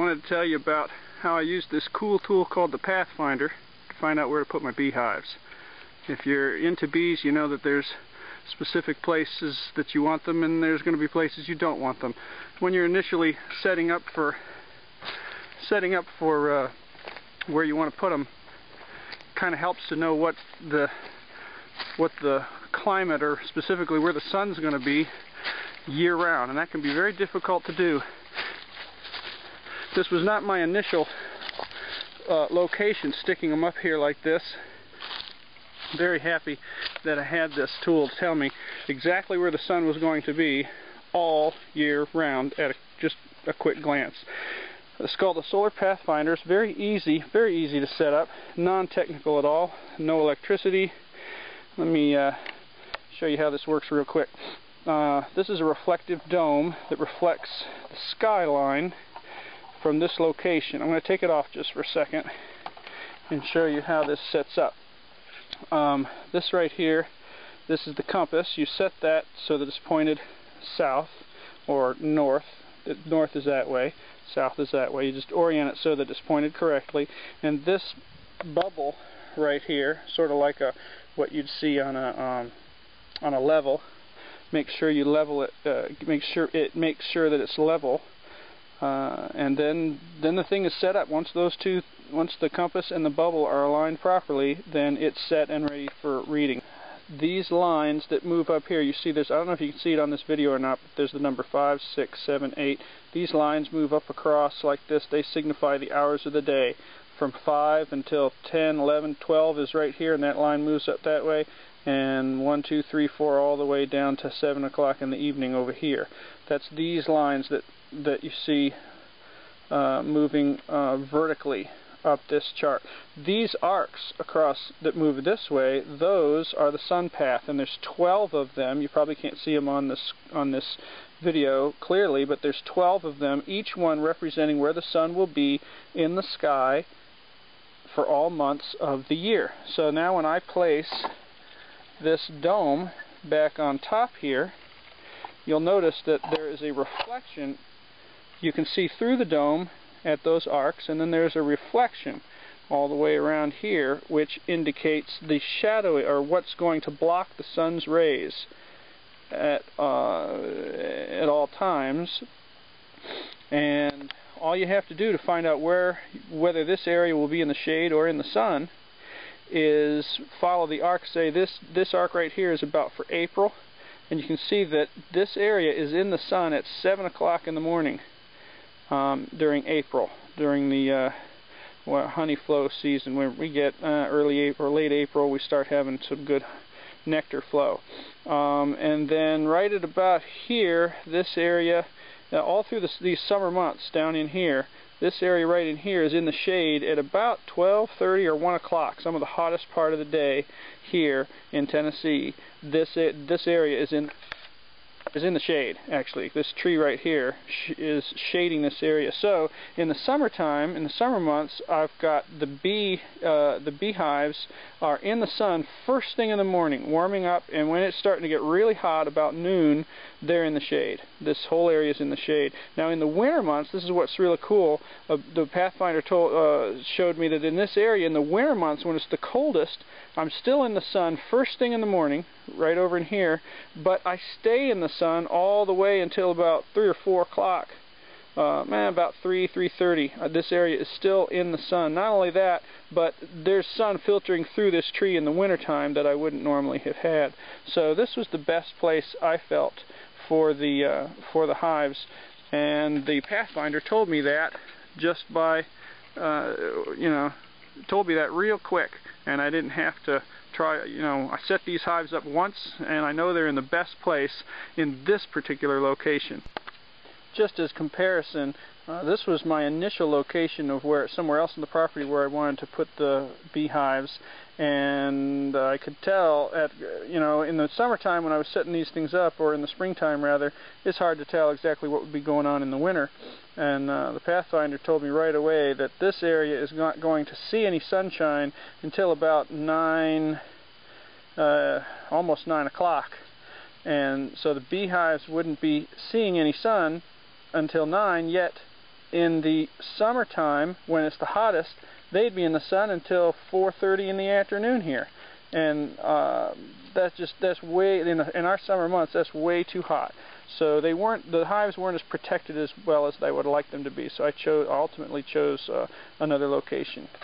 wanted to tell you about how I use this cool tool called the Pathfinder to find out where to put my beehives. If you're into bees, you know that there's specific places that you want them and there's going to be places you don't want them. When you're initially setting up for where you want to put them, it kind of helps to know what the climate, or specifically where the sun's going to be year-round, and that can be very difficult to do. This was not my initial location, sticking them up here like this. Very happy that I had this tool to tell me exactly where the sun was going to be all year round at just a quick glance. It's called the Solar Pathfinder. It's very easy to set up, non-technical at all, no electricity. Let me show you how this works real quick. This is a reflective dome that reflects the skyline from this location. I'm going to take it off just for a second and show you how this sets up. This right here, this is the compass. You set that so that it's pointed south or north. North is that way, south is that way. You just orient it so that it's pointed correctly. And this bubble right here, sort of like what you'd see on a level. Make sure you level it. Make sure that it's level. And then the thing is set up. Once the compass and the bubble are aligned properly, then it's set and ready for reading. These lines that move up here, you see this, I don't know if you can see it on this video or not, but there's the number 5, 6, 7, 8. These lines move up across like this. They signify the hours of the day. From 5 until 10, 11, 12 is right here, and that line moves up that way. And 1, 2, 3, 4 all the way down to 7 o'clock in the evening over here. That's these lines that you see moving vertically up this chart. These arcs across that move this way, those are the sun path, and there's 12 of them. You probably can't see them on this video clearly, but there's 12 of them, each one representing where the sun will be in the sky for all months of the year. So now when I place this dome back on top here, you'll notice that there is a reflection. You can see through the dome at those arcs, and then there's a reflection all the way around here, which indicates the shadow, or what's going to block the sun's rays at all times. And all you have to do to find out whether this area will be in the shade or in the sun is follow the arc. Say this arc right here is about for April, and you can see that this area is in the sun at 7 o'clock in the morning during April, during the honey flow season. When we get early April, late April, we start having some good nectar flow. And then right at about here, this area, all through these summer months down in here, this area right in here is in the shade at about 12:30 or 1 o'clock, some of the hottest part of the day here in Tennessee. This area is in the shade, actually. This tree right here is shading this area. So in the summertime, in the summer months, I've got the beehives are in the sun first thing in the morning, warming up, and when it's starting to get really hot about noon, they're in the shade. This whole area is in the shade. Now in the winter months, this is what's really cool. The Pathfinder showed me that in this area, in the winter months, when it's the coldest, I'm still in the sun first thing in the morning, right over in here, but I stay in the sun all the way until about 3 or 4 o'clock. About 3:30. This area is still in the sun. Not only that, but there's sun filtering through this tree in the wintertime that I wouldn't normally have had. So this was the best place I felt for the hives, and the Pathfinder told me that just by told me that real quick, and I didn't have to try. I set these hives up once, and I know they're in the best place in this particular location. Just as comparison, this was my initial location of somewhere else on the property where I wanted to put the beehives, and I could tell in the summertime when I was setting these things up, or in the springtime rather, it's hard to tell exactly what would be going on in the winter. And the Pathfinder told me right away that this area is not going to see any sunshine until about almost 9 o'clock. And so the beehives wouldn't be seeing any sun until 9, yet in the summertime, when it's the hottest, they'd be in the sun until 4:30 in the afternoon here, and that's way in our summer months. That's way too hot. So the hives weren't as protected as well as I would like them to be. So I ultimately chose another location.